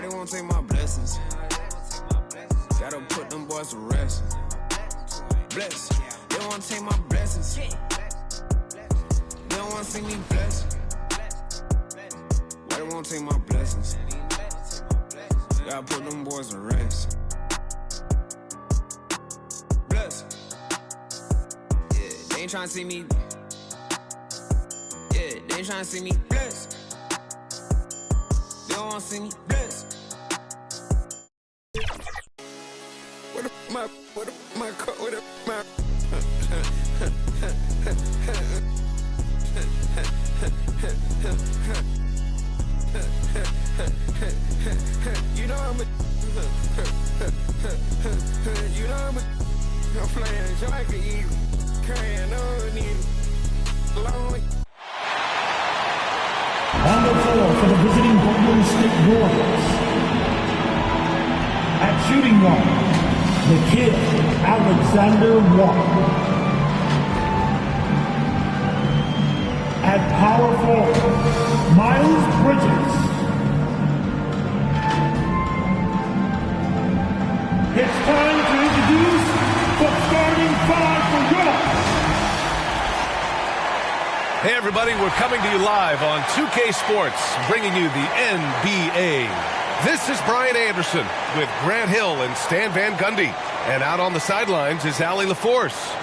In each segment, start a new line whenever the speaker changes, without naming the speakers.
Why they won't take my blessings? Gotta put them boys to rest. Bless. They don't wanna take my blessings. They don't wanna see me blessed. Why they won't take my blessings? Gotta put them boys to rest. Bless. Yeah, they ain't tryna see me. Yeah, they ain't tryna see me blessed. They don't wanna see me blessed. What up, my you know I'm I'm playing so I can eat, carrying on it, long.
On the floor for the visiting Golden State Warriors. At shooting guard, the kid, Alexander Walker. At power forward, Miles Bridges. It's time to introduce the starting five for Europe.
Hey everybody, we're coming to you live on 2K Sports, bringing you the NBA. This is Brian Anderson with Grant Hill and Stan Van Gundy. And out on the sidelines is Allie LaForce.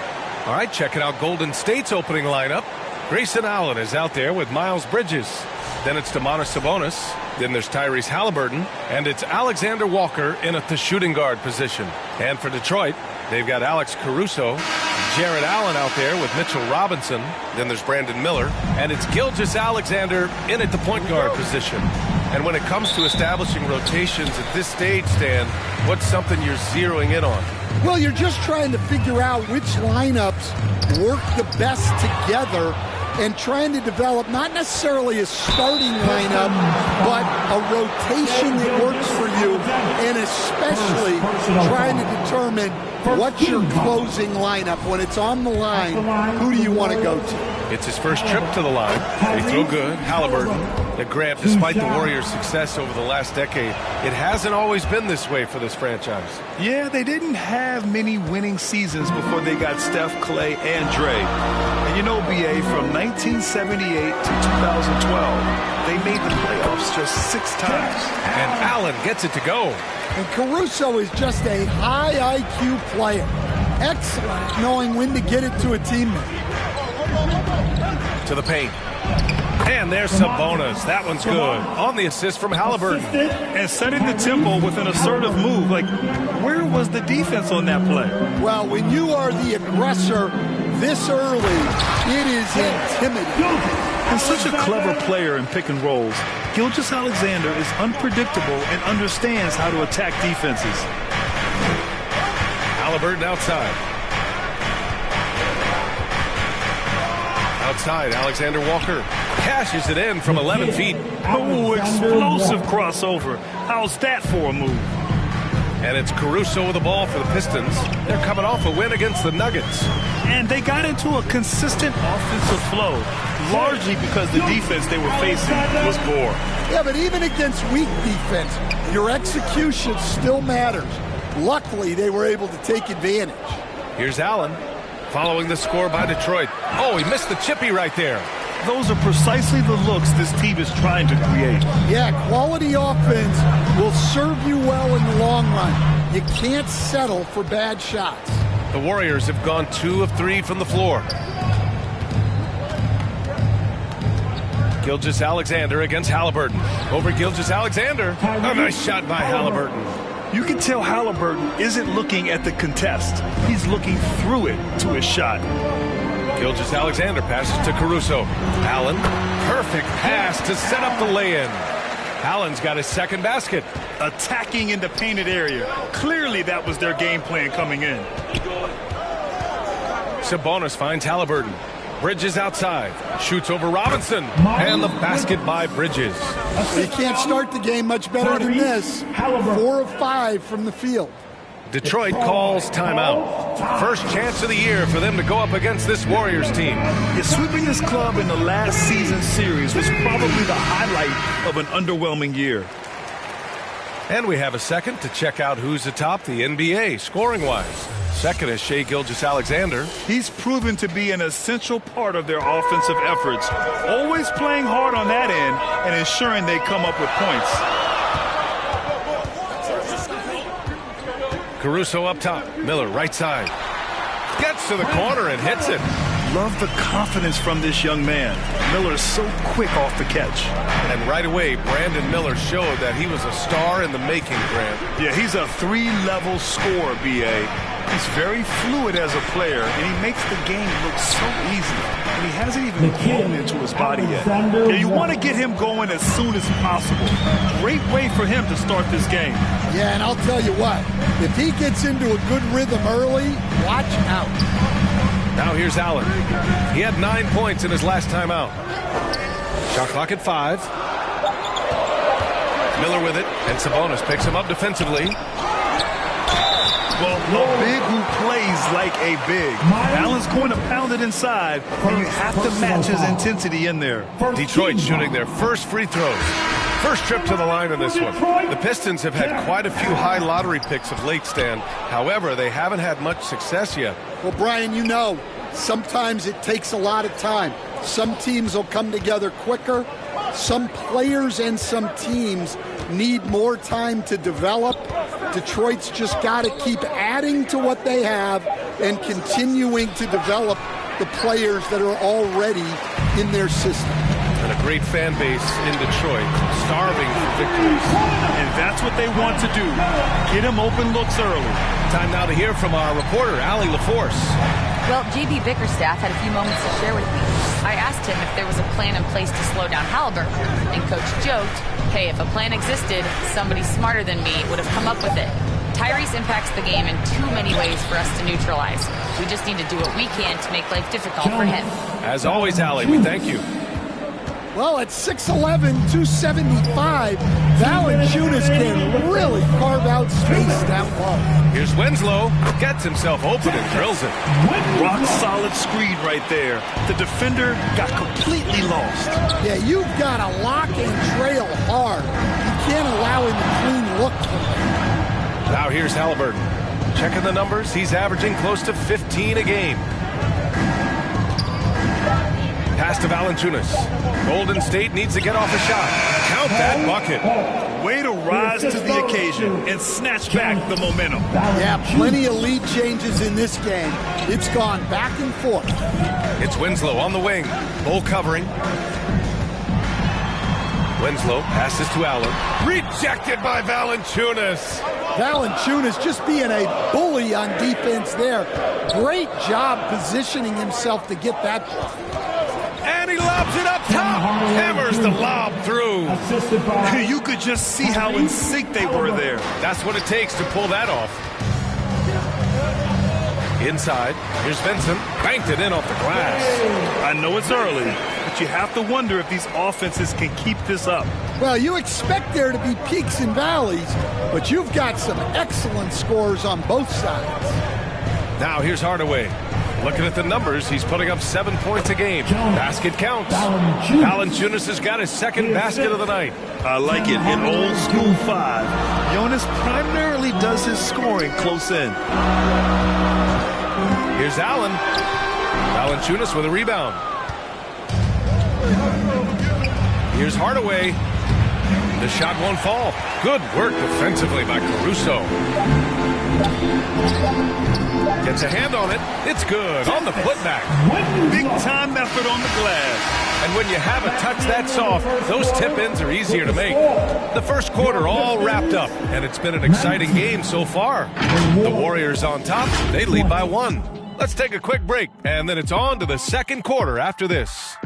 All right, checking out Golden State's opening lineup. Grayson Allen is out there with Miles Bridges. Then it's Domantas Sabonis. Then there's Tyrese Halliburton. And it's Alexander Walker in at the shooting guard position. And for Detroit, they've got Alex Caruso, Jared Allen out there with Mitchell Robinson. Then there's Brandon Miller. And it's Gilgeous-Alexander in at the point guard position. And when it comes to establishing rotations at this stage, Stan, what's something you're zeroing in on?
Well, you're just trying to figure out which lineups work the best together and trying to develop not necessarily a starting lineup, but a rotation that works for you, and especially trying to determine what's your closing lineup. When it's on the line, who do you want to go to?
It's his first trip to the line. They throw good. Halliburton. Grant, despite the Warriors' success over the last decade, it hasn't always been this way for this franchise.
Yeah, they didn't have many winning seasons before they got Steph, Clay, and Dre. And you know, BA, from 1978 to 2012, they made the playoffs just 6 times.
And Allen gets it to go.
And Caruso is just a high IQ player. Excellent at knowing when to get it to a teammate.
To the paint. And there's Sabonis. That one's good. On the assist from Halliburton.
And setting the tempo with an assertive move. Like, where was the defense on that play?
Well, when you are the aggressor this early, it is intimidating.
And such a clever player in pick and rolls, Gilgeous-Alexander is unpredictable and understands how to attack defenses.
Halliburton outside. Outside, Alexander Walker cashes it in from 11 feet.
Oh, explosive crossover. How's that for a move?
And it's Caruso with the ball for the Pistons. They're coming off a win against the Nuggets.
And they got into a consistent offensive flow, largely because the defense they were facing was poor.
Yeah, but even against weak defense, your execution still matters. Luckily, they were able to take advantage.
Here's Allen. Following the score by Detroit. Oh, he missed the chippy right there.
Those are precisely the looks this team is trying to create.
Yeah, quality offense will serve you well in the long run. You can't settle for bad shots.
The Warriors have gone 2 of 3 from the floor. Gilgeous-Alexander against Halliburton. Over Gilgeous-Alexander. A nice shot by Halliburton.
You can tell Halliburton isn't looking at the contest. He's looking through it to his shot.
Gilgeous-Alexander passes to Caruso. Allen, perfect pass to set up the lay-in. Allen's got his second basket.
Attacking in the painted area. Clearly that was their game plan coming in.
Sabonis finds Halliburton. Bridges outside. Shoots over Robinson. And the basket by Bridges.
You can't start the game much better than this. 4 of 5 from the field.
Detroit calls timeout. First chance of the year for them to go up against this Warriors team.
Yeah, sweeping this club in the last season series was probably the highlight of an underwhelming year.
And we have a second to check out who's atop the NBA scoring-wise. Second is Shai Gilgeous-Alexander.
He's proven to be an essential part of their offensive efforts, always playing hard on that end and ensuring they come up with points.
Caruso up top. Miller right side. Gets to the corner and hits it.
Love the confidence from this young man. Miller is so quick off the catch.
And right away, Brandon Miller showed that he was a star in the making, Grant.
Yeah, he's a three-level scorer, B.A. He's very fluid as a player, and he makes the game look so easy. And he hasn't even grown into his body yet. Yeah, you want to get him going as soon as possible. Great way for him to start this game.
Yeah, and I'll tell you what, if he gets into a good rhythm early, watch out.
Now here's Allen. He had 9 points in his last time out. Shot clock at 5. Miller with it, and Sabonis picks him up defensively.
Well, a big who plays like a big. Allen's going to pound it inside, and you have to match his intensity in there.
Detroit shooting their first free throws. First trip to the line in this one. The Pistons have had quite a few high lottery picks of late, Stan. However, they haven't had much success yet.
Well, Brian, you know, sometimes it takes a lot of time. Some teams will come together quicker. Some players and some teams need more time to develop. Detroit's just got to keep adding to what they have and continuing to develop the players that are already in their system.
And a great fan base in Detroit, starving for victories.
And that's what they want to do. Get him open looks early.
Time now to hear from our reporter, Allie LaForce.
Well, JB Bickerstaff had a few moments to share with me. I asked him if there was a plan in place to slow down Halliburton, and Coach joked, hey, if a plan existed, somebody smarter than me would have come up with it. Tyrese impacts the game in too many ways for us to neutralize. We just need to do what we can to make life difficult for him.
As always, Allie, we thank you.
Well, at 6'11", 275, Valanciunas can really carve out space down low.
Here's Winslow, gets himself open and drills it.
Rock solid screen right there. The defender got completely lost.
Yeah, you've got to lock and trail hard. You can't allow him a clean look from there.
Now here's Halliburton. Checking the numbers, he's averaging close to 15 a game. Pass to Valanciunas. Golden State needs to get off a shot. Count that bucket.
Way to rise to the occasion and snatch back the momentum.
Yeah, plenty of lead changes in this game. It's gone back and forth.
It's Winslow on the wing. Bull covering. Winslow passes to Allen. Rejected by Valanciunas.
Valanciunas just being a bully on defense there. Great job positioning himself to get that block.
And he lobs it up top. Hammers the lob through.
You could just see how in sync they were there.
That's what it takes to pull that off. Inside, here's Vincent. Banked it in off the glass.
I know it's early, but you have to wonder if these offenses can keep this up.
Well, you expect there to be peaks and valleys, but you've got some excellent scores on both sides.
Now here's Hardaway. Looking at the numbers, he's putting up 7 points a game. Basket counts. Valanciunas has got his second basket of the night.
I like it. In old school 5, Jonas primarily does his scoring close in.
Here's Allen. Valanciunas with a rebound. Here's Hardaway. The shot won't fall. Good work defensively by Caruso. Gets a hand on it. It's good on the putback.
Big time effort on the glass.
And when you have a touch that soft, those tip-ins are easier to make. The first quarter all wrapped up, and it's been an exciting game so far. The Warriors on top. They lead by 1. Let's take a quick break, and then it's on to the second quarter after this.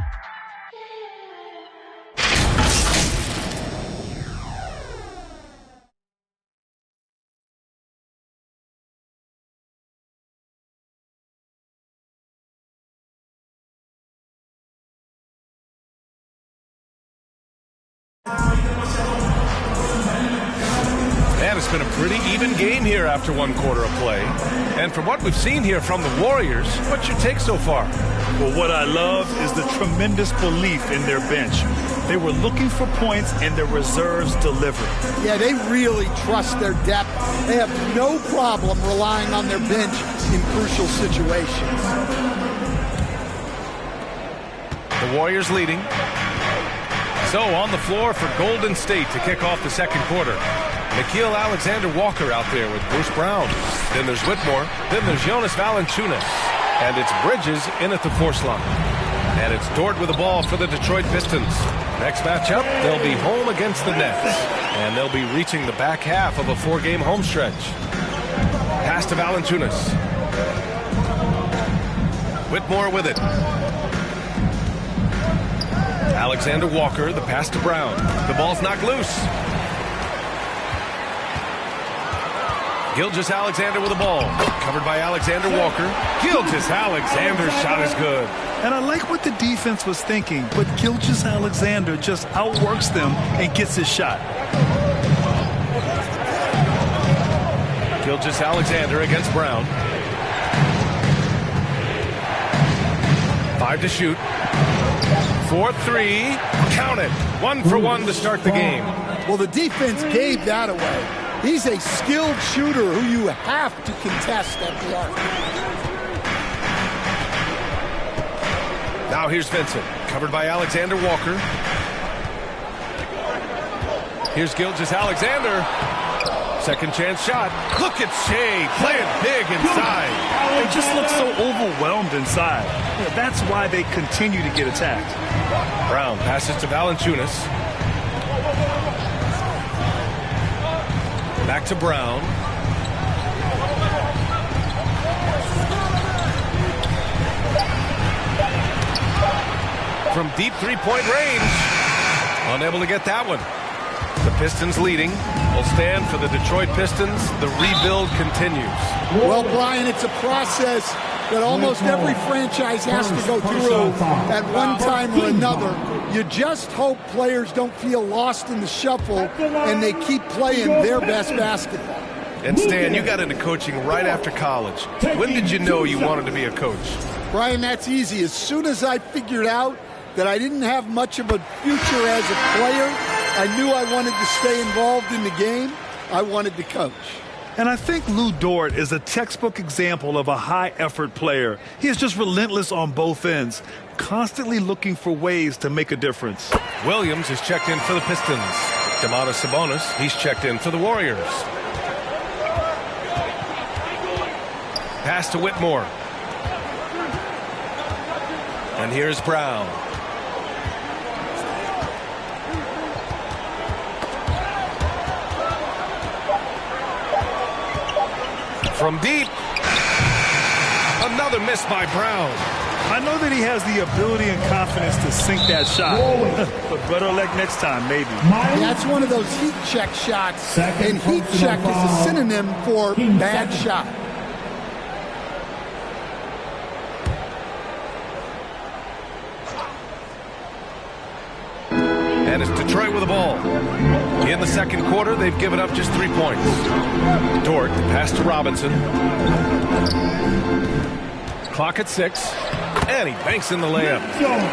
Man, it's been a pretty even game here after 1 quarter of play. And from what we've seen here from the Warriors, what's your take so far?
Well, what I love is the tremendous belief in their bench. They were looking for points, and their reserves delivered.
Yeah, they really trust their depth. They have no problem relying on their bench in crucial situations.
The Warriors leading. So on the floor for Golden State to kick off the second quarter. Nickeil Alexander-Walker out there with Bruce Brown. Then there's Whitmore. Then there's Jonas Valanciunas. And it's Bridges in at the force line. And it's Dort with the ball for the Detroit Pistons. Next matchup, they'll be home against the Nets. And they'll be reaching the back half of a 4-game home stretch. Pass to Valanciunas. Whitmore with it. Alexander-Walker, the pass to Brown. The ball's knocked loose. Gilgeous-Alexander with the ball. Covered by Alexander-Walker. Gilgeous-Alexander's shot is good.
And I like what the defense was thinking, but Gilgeous-Alexander just outworks them and gets his shot.
Gilgeous-Alexander against Brown. 5 to shoot. 4-3. Count it. 1 for 1 to start the game.
Well, the defense gave that away. He's a skilled shooter who you have to contest at the arc.
Now here's Vincent, covered by Alexander-Walker. Here's Gilgeous-Alexander. Second chance shot. Look at Shea playing big inside.
They just look so overwhelmed inside. Yeah, that's why they continue to get attacked.
Brown passes to Valanciunas. Back to Brown. From deep three-point range. Unable to get that one. The Pistons leading. Will stand for the Detroit Pistons. The rebuild continues.
Well, Brian, it's a process that almost every franchise has to go through at one time or another. You just hope players don't feel lost in the shuffle and they keep playing their best basketball.
And Stan, you got into coaching right after college. When did you know you wanted to be a coach?
Brian, that's easy. As soon as I figured out that I didn't have much of a future as a player, I knew I wanted to stay involved in the game. I wanted to coach.
And I think Lou Dort is a textbook example of a high-effort player. He is just relentless on both ends, constantly looking for ways to make a difference.
Williams is checked in for the Pistons. Domantas Sabonis, he's checked in for the Warriors. Pass to Whitmore. And here's Brown. From deep. Another miss by Brown.
I know that he has the ability and confidence to sink that shot. But better luck next time, maybe.
That's one of those heat check shots. And heat check is a synonym for bad shot.
And it's Detroit with the ball. In the second quarter, they've given up just 3 points. Dort, pass to Robinson. Clock at 6. And he banks in the layup.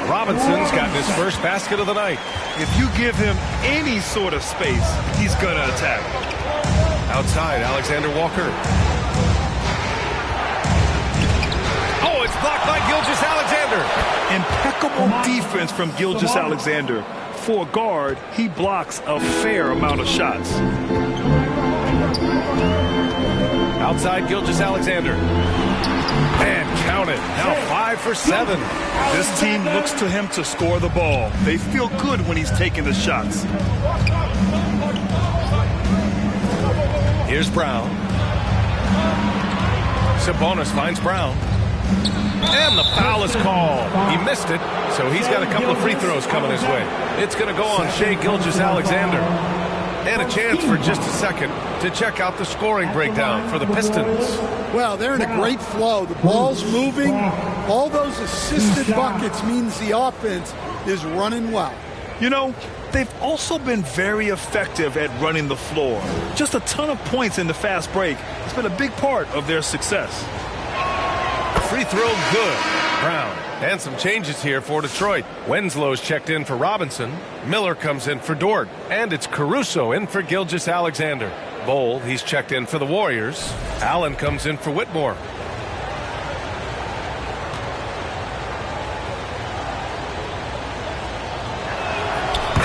Robinson's gotten his first basket of the night.
If you give him any sort of space, he's going to attack.
Outside, Alexander-Walker. Oh, it's blocked by Gilgeous-Alexander.
Impeccable defense from Gilgeous-Alexander. For a guard, he blocks a fair amount of shots.
Outside, Gilgeous-Alexander. And count it. Now 5 for 7.
This team looks to him to score the ball. They feel good when he's taking the shots.
Here's Brown. Sabonis finds Brown. And the foul is called. He missed it, so he's got a couple of free throws coming his way. It's going to go on Shea Gilgeous-Alexander. And a chance for just a second to check out the scoring breakdown for the Pistons.
Well, they're in a great flow. The ball's moving. All those assisted buckets means the offense is running well.
You know, they've also been very effective at running the floor. Just a ton of points in the fast break. It's been a big part of their success.
Free throw good. Brown. And some changes here for Detroit. Winslow's checked in for Robinson. Miller comes in for Dort. And it's Caruso in for Gilgeous-Alexander. Bowl, he's checked in for the Warriors. Allen comes in for Whitmore.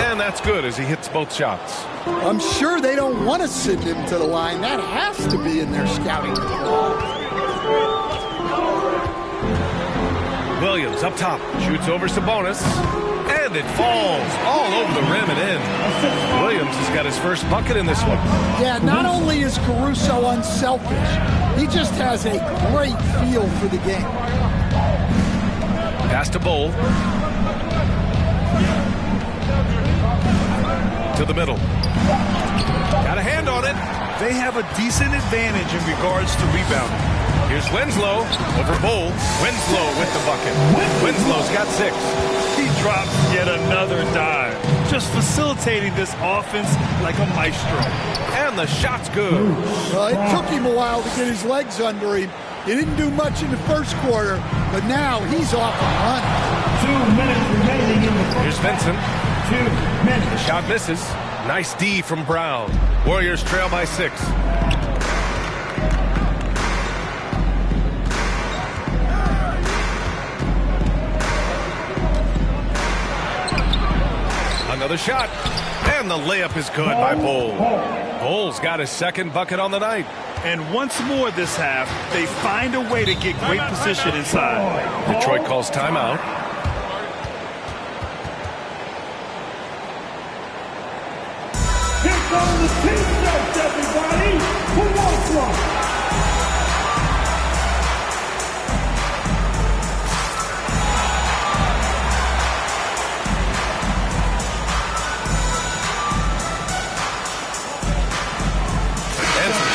And that's good as he hits both shots.
I'm sure they don't want to send him to the line. That has to be in their scouting.
Williams up top, shoots over Sabonis, and it falls all over the rim and in. Williams has got his first bucket in this one.
Yeah, not only is Caruso unselfish, he just has a great feel for the game.
Pass to Bowl. To the middle. Got a hand on it.
They have a decent advantage in regards to rebounding.
Here's Winslow over Bowl. Winslow with the bucket. Winslow's got 6.
He drops yet another dive, just facilitating this offense like a maestro.
And the shot's good.
It took him a while to get his legs under him. He didn't do much in the first quarter, but now he's off and running.
2 minutes remaining in the first.
Here's Vincent.
2 minutes.
The shot misses. Nice D from Brown. Warriors trail by 6. Another shot. And the layup is good by Bowl. Bowl's got his second bucket on the night.
And once more this half, they find a way to get great position inside.
Detroit calls timeout.
Here comes the Pistons, everybody. Who wants one?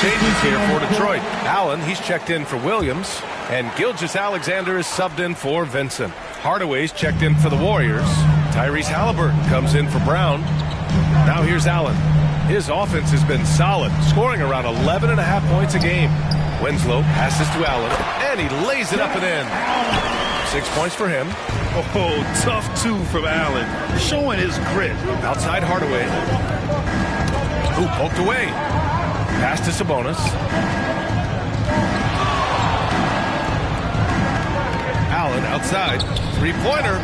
Changes here for Detroit. Allen, he's checked in for Williams. And Gilgeous-Alexander is subbed in for Vincent. Hardaway's checked in for the Warriors. Tyrese Halliburton comes in for Brown. Now here's Allen. His offense has been solid, scoring around 11.5 points a game. Winslow passes to Allen, and he lays it up and in. 6 points for him.
Oh, tough 2 from Allen, showing his grit.
Outside Hardaway. Ooh, poked away. Pass to Sabonis. Allen outside. Three-pointer.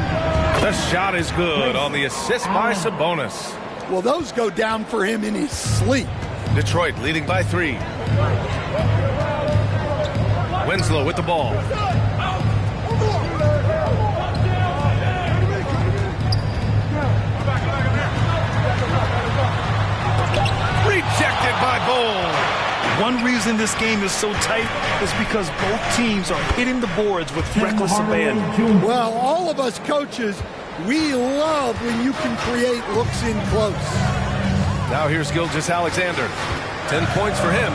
The shot is good on the assist by Sabonis.
Well, those go down for him in his sleep.
Detroit leading by 3. Winslow with the ball. Rejected by Bowl.
One reason this game is so tight is because both teams are hitting the boards with reckless abandon.
Well, all of us coaches, we love when you can create looks in close.
Now here's Gilgeous-Alexander. 10 points for him.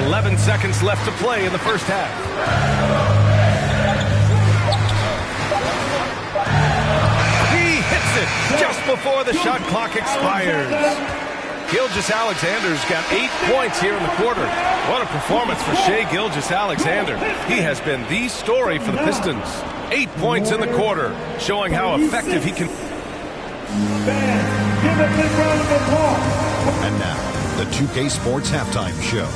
11 seconds left to play in the first half. Just before the shot clock expires. Gilgeous-Alexander's got 8 points here in the quarter. What a performance for Shai Gilgeous-Alexander. He has been the story for the Pistons. 8 points in the quarter, showing how effective he can.
Give a big round of applause.
And now, the 2K Sports Halftime Show.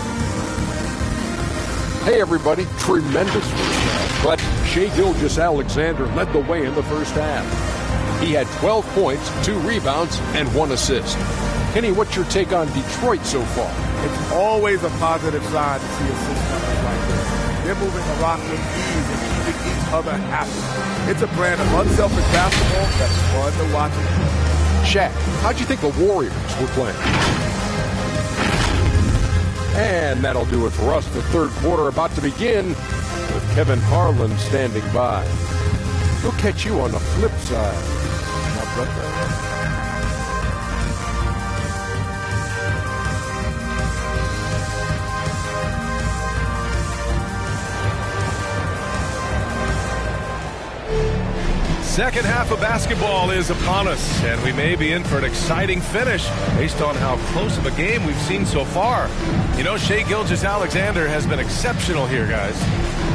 Hey everybody, tremendous first half, but Shai Gilgeous-Alexander led the way in the first half. He had 12 points, 2 rebounds, and 1 assist. Kenny, what's your take on Detroit so far?
It's always a positive sign to see assist like this. They're moving the rock with ease and keeping each other happy. It's a brand of unselfish basketball that's fun to watch.
Shaq, how'd you think the Warriors were playing? And that'll do it for us. The third quarter about to begin with Kevin Harlan standing by. We'll catch you on the flip side.
Second half of basketball is upon us, and we may be in for an exciting finish based on how close of a game we've seen so far. You know, Shai Gilgeous-Alexander has been exceptional here, guys.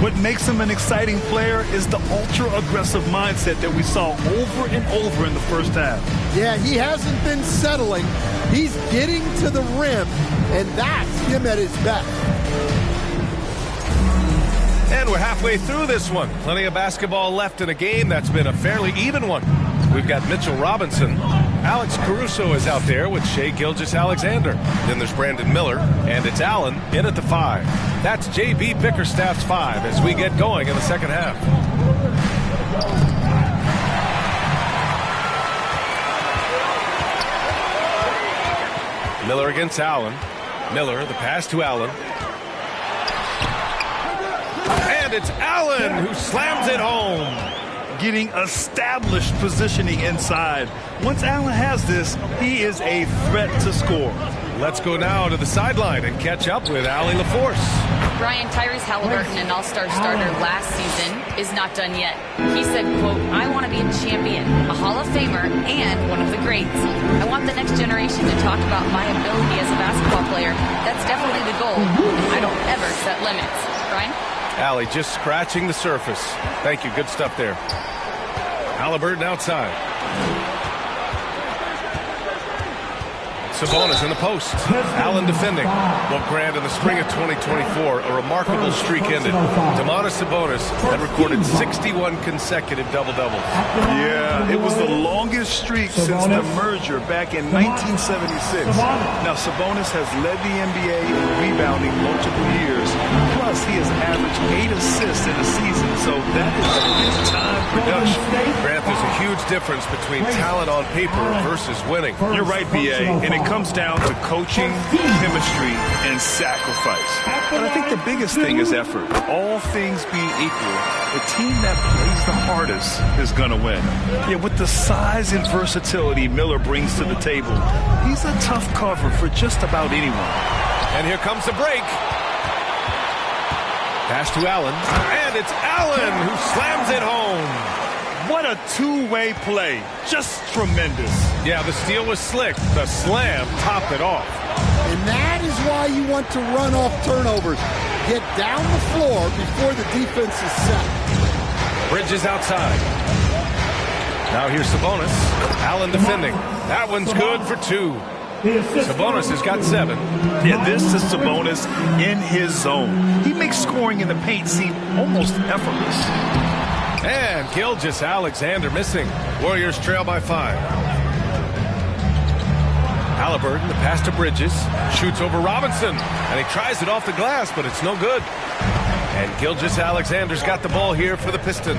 What makes him an exciting player is the ultra-aggressive mindset that we saw over and over in the first half.
Yeah, he hasn't been settling. He's getting to the rim, and that's him at his best.
And we're halfway through this one. Plenty of basketball left in a game that's been a fairly even one. We've got Mitchell Robinson. Alex Caruso is out there with Shai Gilgeous-Alexander. Then there's Brandon Miller, and it's Allen in at the 5. That's JB Bickerstaff's 5 as we get going in the second half. Miller against Allen. Miller, the pass to Allen. And it's Allen who slams it home.
Getting established positioning inside. Once Allen has this, he is a threat to score.
Let's go now to the sideline and catch up with Allie LaForce.
Brian, Tyrese Halliburton, an all-star starter last season, is not done yet. He said, quote, "I want to be a champion, a Hall of Famer, and one of the greats. I want the next generation to talk about my ability as a basketball player. That's definitely the goal. I don't ever set limits." Brian?
Allie just scratching the surface. Thank you. Good stuff there. Halliburton outside. Sabonis in the post. Allen defending. Well, Grant, in the spring of 2024, a remarkable streak ended. Domantas Sabonis had recorded 61 consecutive double-doubles.
Yeah, it was the longest streak since the merger back in 1976. Now, Sabonis has led the NBA in rebounding multiple years. Plus, he has averaged 8 assists in a season, so that is a big-time production.
Grant, there's a huge difference between talent on paper versus winning.
You're right, B.A., and it comes down to coaching, chemistry, and sacrifice. But I think the biggest thing is effort. All things being equal, the team that plays the hardest is going to win. Yeah, with the size and versatility Miller brings to the table, he's a tough cover for just about anyone.
And here comes the break. Pass to Allen, and it's Allen who slams it home.
What a two-way play. Just tremendous.
Yeah, the steal was slick. The slam topped it off.
And that is why you want to run off turnovers. Get down the floor before the defense is set.
Bridges outside. Now here's Sabonis. Allen defending. That one's good for 2. Sabonis has got 7.
Yeah, this is Sabonis in his zone. He makes scoring in the paint seem almost effortless.
And Gilgeous-Alexander missing. Warriors trail by 5. Halliburton, the pass to Bridges. Shoots over Robinson. And he tries it off the glass, but it's no good. And Gilgeous-Alexander's got the ball here for the Pistons.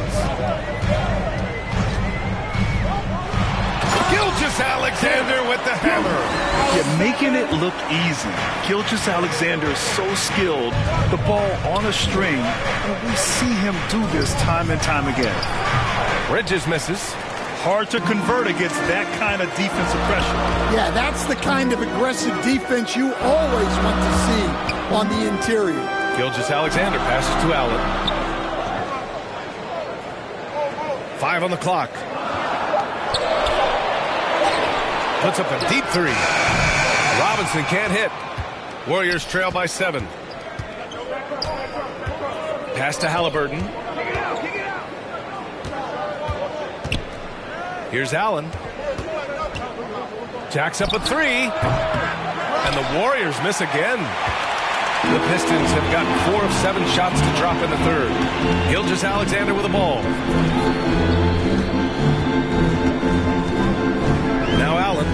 Gilgeous-Alexander with the hammer.
You're making it look easy. Gilgeous-Alexander is so skilled. The ball on a string. And we see him do this time and time again.
Bridges misses.
Hard to convert against that kind of defensive pressure.
Yeah, that's the kind of aggressive defense you always want to see on the interior.
Gilgeous-Alexander passes to Allen. 5 on the clock. Puts up a deep 3. Robinson can't hit. Warriors trail by 7. Pass to Halliburton. Here's Allen. Jacks up a 3. And the Warriors miss again. The Pistons have gotten 4 of 7 shots to drop in the third. Gilgeous-Alexander with the ball. Now Allen.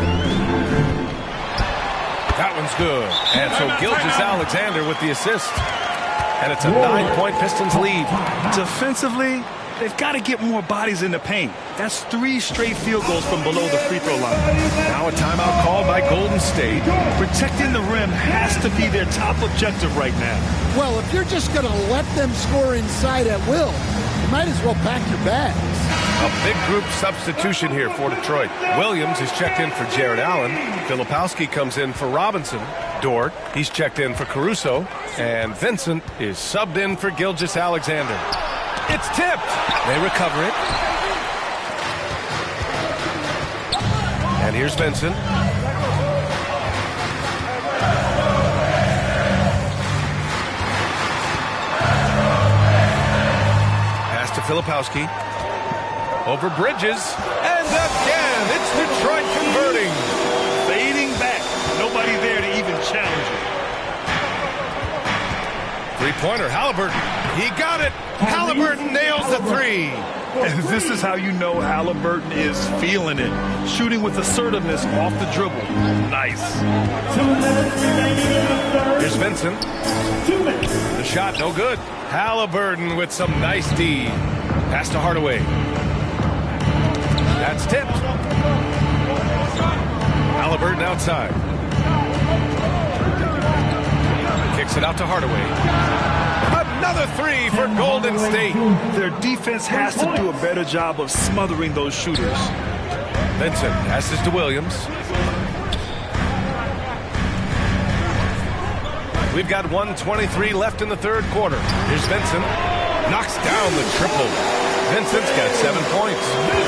That one's good. And so Gilgeous-Alexander with the assist. And it's a 9-point Pistons lead.
Defensively, they've got to get more bodies in the paint. That's 3 straight field goals from below the free throw line.
Now a timeout called by Golden State.
Protecting the rim has to be their top objective right now.
Well, if you're just going to let them score inside at will, you might as well pack your bags.
A big group substitution here for Detroit. Williams is checked in for Jared Allen. Filipowski comes in for Robinson. Dort, he's checked in for Caruso. And Vincent is subbed in for Gilgeous-Alexander. It's tipped. They recover it. Here's Benson. Pass to Filipowski. Over Bridges. And again, it's Detroit converting.
Fading back. Nobody there to even challenge it.
Three-pointer, Halliburton. He got it. Halliburton nails the three.
And this is how you know Halliburton is feeling it. Shooting with assertiveness off the dribble. Nice.
2 minutes remaining in the third.
Here's Benson.
2 minutes.
The shot, no good. Halliburton with some nice D. Pass to Hardaway. That's tipped. Halliburton outside. Kicks it out to Hardaway. Another three for Golden State.
Their defense has to do a better job of smothering those shooters.
Benson passes to Williams. We've got 1:23 left in the third quarter. Here's Benson. Knocks down the triple. Benson's got 7 points.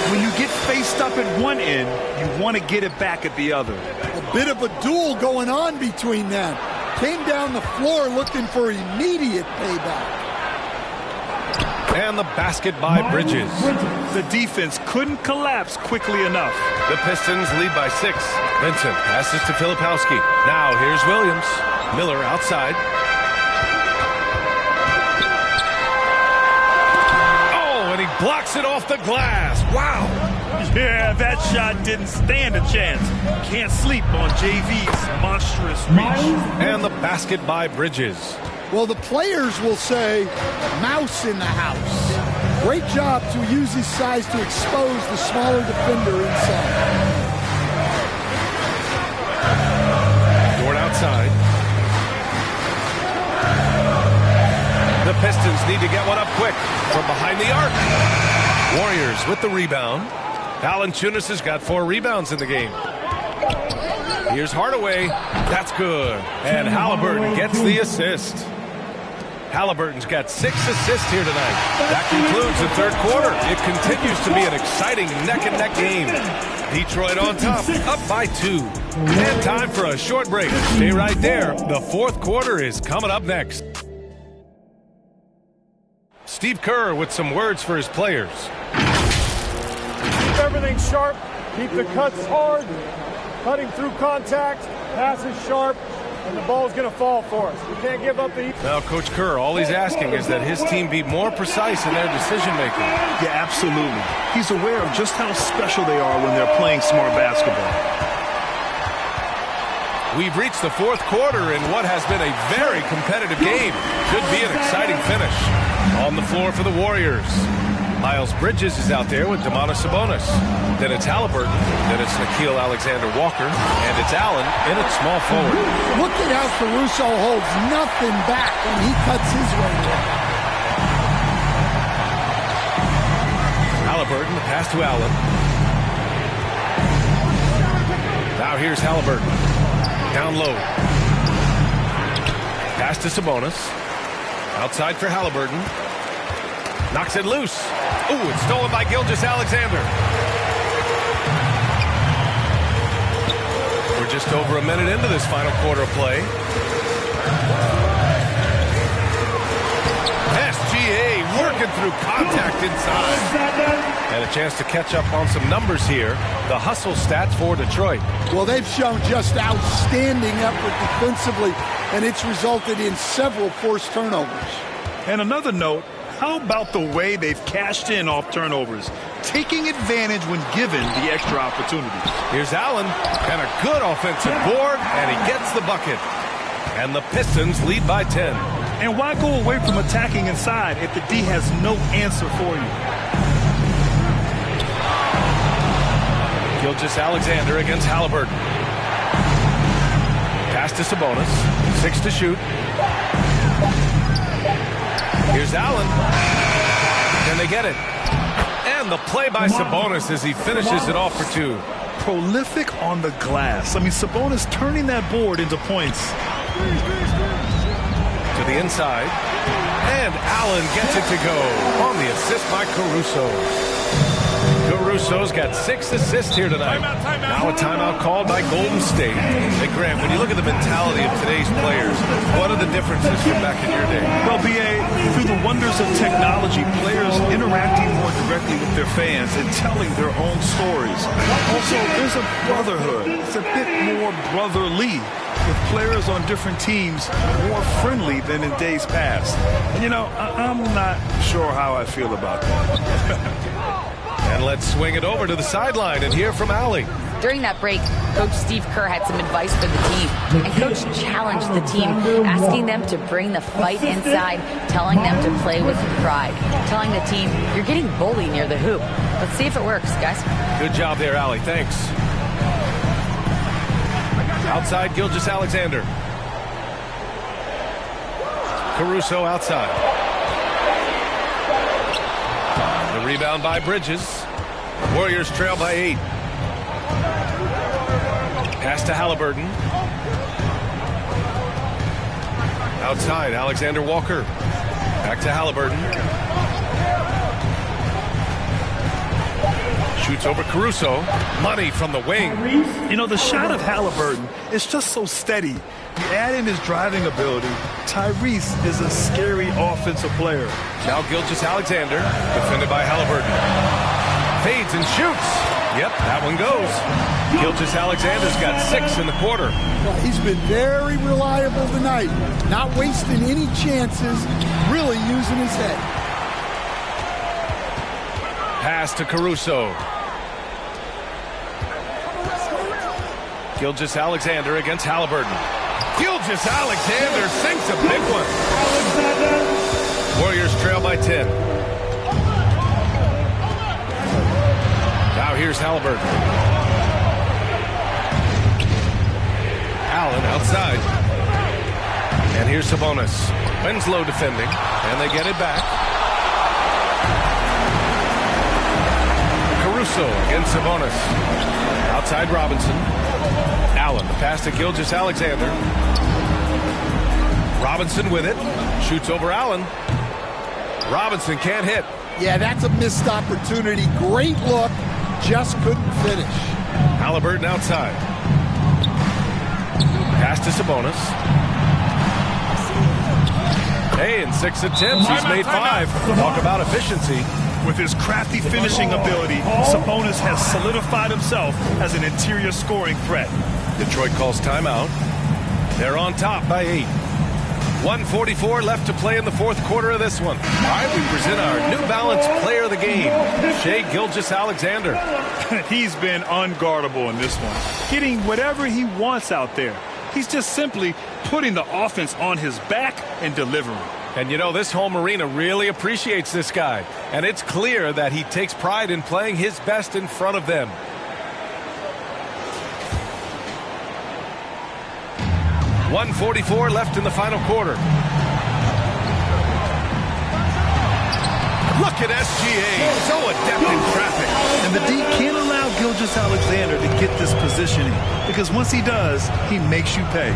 When you get faced up at one end, you want to get it back at the other.
A bit of a duel going on between them. Came down the floor looking for immediate payback.
And the basket by Bridges.
The defense couldn't collapse quickly enough.
The Pistons lead by 6. Vincent passes to Filipowski. Now here's Williams. Miller outside. Oh, and he blocks it off the glass. Wow.
Yeah, that shot didn't stand a chance. Can't sleep on JV's monstrous reach.
And the basket by Bridges.
Well, the players will say, mouse in the house. Great job to use his size to expose the smaller defender inside.
Dort outside. The Pistons need to get one up quick from behind the arc. Warriors with the rebound. Valanciunas has got 4 rebounds in the game. Here's Hardaway. That's good. And Halliburton gets the assist. Halliburton's got 6 assists here tonight. That concludes the third quarter. It continues to be an exciting neck-and-neck game. Detroit on top, up by 2. And time for a short break. Stay right there. The fourth quarter is coming up next. Steve Kerr with some words for his players.
Keep everything sharp. Keep the cuts hard. Cutting through contact. Passes sharp. And the ball's going to fall for us. We can't give up the...
Now, Coach Kerr, all he's asking is that his team be more precise in their decision-making.
Yeah, absolutely. He's aware of just how special they are when they're playing smart basketball.
We've reached the fourth quarter in what has been a very competitive game. Could be an exciting finish. On the floor for the Warriors. Miles Bridges is out there with Domantas Sabonis. Then it's Halliburton. Then it's Nickeil Alexander-Walker. And it's Allen in at small forward.
Look at how Caruso holds nothing back when he cuts his way in.
Halliburton, the pass to Allen. Now here's Halliburton. Down low. Pass to Sabonis. Outside for Halliburton. Knocks it loose. Ooh, it's stolen by Gilgeous-Alexander. We're just over a minute into this final quarter of play. SGA working through contact inside. And a chance to catch up on some numbers here. The hustle stats for Detroit.
Well, they've shown just outstanding effort defensively, and it's resulted in several forced turnovers.
And another note, how about the way they've cashed in off turnovers, taking advantage when given the extra opportunities.
Here's Allen, and a good offensive board, and he gets the bucket. And the Pistons lead by 10.
And why go away from attacking inside if the D has no answer for you?
Gilgeous-Alexander against Halliburton. Pass to Sabonis. 6 to shoot. Here's Allen. Can they get it? And the play by Sabonis as he finishes it off for 2.
Prolific on the glass. I mean, Sabonis turning that board into points.
To the inside. And Allen gets it to go on the assist by Caruso. Caruso's got 6 assists here tonight. Now a timeout called by Golden State. Hey, Grant, when you look at the mentality of today's players, what are the differences from back in your day?
Well, B.A., through the wonders of technology, players interacting more directly with their fans and telling their own stories. Also, there's a brotherhood. It's a bit more brotherly, with players on different teams more friendly than in days past. And, you know, I'm not sure how I feel about that.
And let's swing it over to the sideline and hear from Allie.
During that break, Coach Steve Kerr had some advice for the team. And Coach challenged the team, asking them to bring the fight inside, telling them to play with pride, telling the team, you're getting bullied near the hoop. Let's see if it works, guys.
Good job there, Allie. Thanks. Outside, Gilgeous-Alexander. Caruso outside. The rebound by Bridges. Warriors trail by 8. Pass to Halliburton. Outside, Alexander Walker. Back to Halliburton. Shoots over Caruso. Money from the wing.
You know, the shot of Halliburton is just so steady. You add in his driving ability. Tyrese is a scary offensive player.
Now Gilgeous-Alexander, defended by Halliburton. Fades and shoots. Yep, that one goes. Gilgeous-Alexander's got 6 in the quarter.
Well, he's been very reliable tonight. Not wasting any chances, really using his head.
Pass to Caruso. Gilgeous-Alexander against Halliburton. Gilgeous-Alexander sinks a big one. Warriors trail by 10. Now here's Halliburton. Allen outside. And here's Sabonis. Winslow defending. And they get it back. Caruso against Sabonis. Outside Robinson. Allen, the pass to Gilgeous-Alexander. Robinson with it. Shoots over Allen. Robinson can't hit.
Yeah, that's a missed opportunity. Great look. Just couldn't finish.
Halliburton outside. Pass to Sabonis. Hey, in 6 attempts, he's made 5. Talk about efficiency.
With his crafty finishing ability, Sabonis has solidified himself as an interior scoring threat.
Detroit calls timeout. They're on top by 8. 1:44 left to play in the fourth quarter of this one. All right, we present our New Balance player of the game, Shai Gilgeous-Alexander.
He's been unguardable in this one, getting whatever he wants out there. He's just simply putting the offense on his back and delivering.
And you know, this home arena really appreciates this guy. And it's clear that he takes pride in playing his best in front of them. .144 left in the final quarter. Look at SGA, so adept in traffic.
And the D can't allow Gilgeous-Alexander to get this positioning, because once he does, he makes you pay.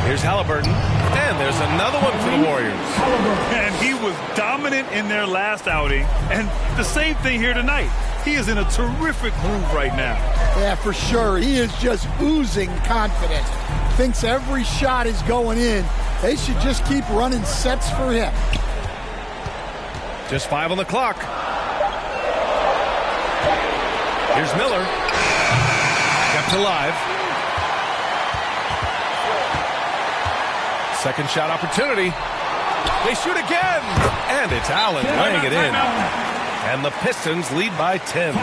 Here's Halliburton, and there's another one for the Warriors.
And he was dominant in their last outing, and the same thing here tonight. He is in a terrific groove right now.
Yeah, for sure. He is just oozing confidence. Thinks every shot is going in. They should just keep running sets for him.
Just 5 on the clock. Here's Miller. Kept alive. Second shot opportunity. They shoot again. And it's Allen laying it in. And the Pistons lead by 10.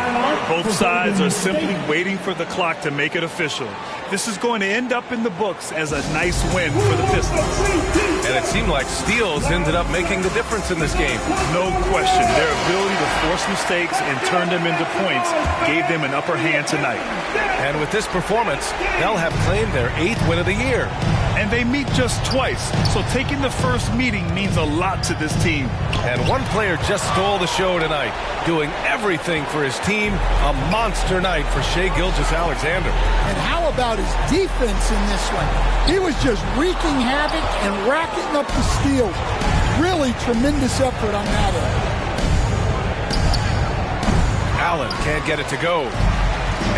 Both sides are simply waiting for the clock to make it official. This is going to end up in the books as a nice win for the Pistons.
And it seemed like steals ended up making the difference in this game.
No question. Their ability to force mistakes and turn them into points gave them an upper hand tonight.
And with this performance, they'll have claimed their 8th win of the year.
And they meet just twice, so taking the first meeting means a lot to this team.
And one player just stole the show tonight, doing everything for his team. A monster night for Shai Gilgeous-Alexander.
And how about his defense in this one? He was just wreaking havoc and racking up the steals. Really tremendous effort on that end.
Allen can't get it to go.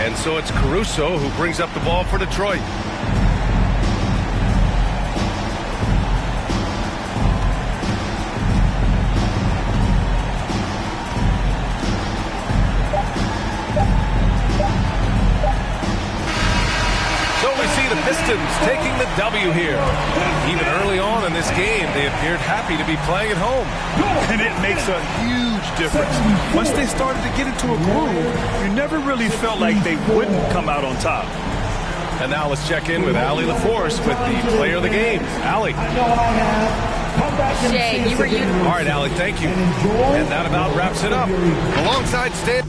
And so it's Caruso who brings up the ball for Detroit. So we see the Pistons taking the W here. Even early on in this game, they appeared happy to be playing at home.
And it makes a huge difference. Once they started to get into a groove, you never really felt like they wouldn't come out on top.
And now let's check in with Allie LaForce with the player of the game. Allie.
Jay, you were you.
All right, Allie, thank you. And that about wraps it up. Alongside Stan.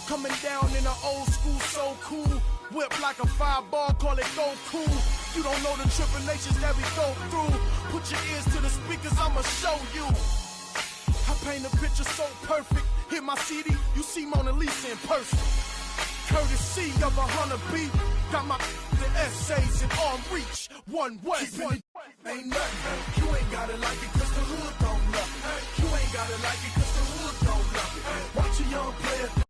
Coming down in an old school, so cool. Whip like a fireball, call it go cool. You don't know the tribulations that we go through. Put your ears to the speakers, I'ma show you. I paint a picture so perfect. Hit my CD, you see Mona Lisa in person. Courtesy of 100 beat. Got my the essays in arm reach. One way. Ain't nothing. You ain't gotta like it cause the hood don't love it. You ain't gotta like it cause the hood don't love it. Watch a young player.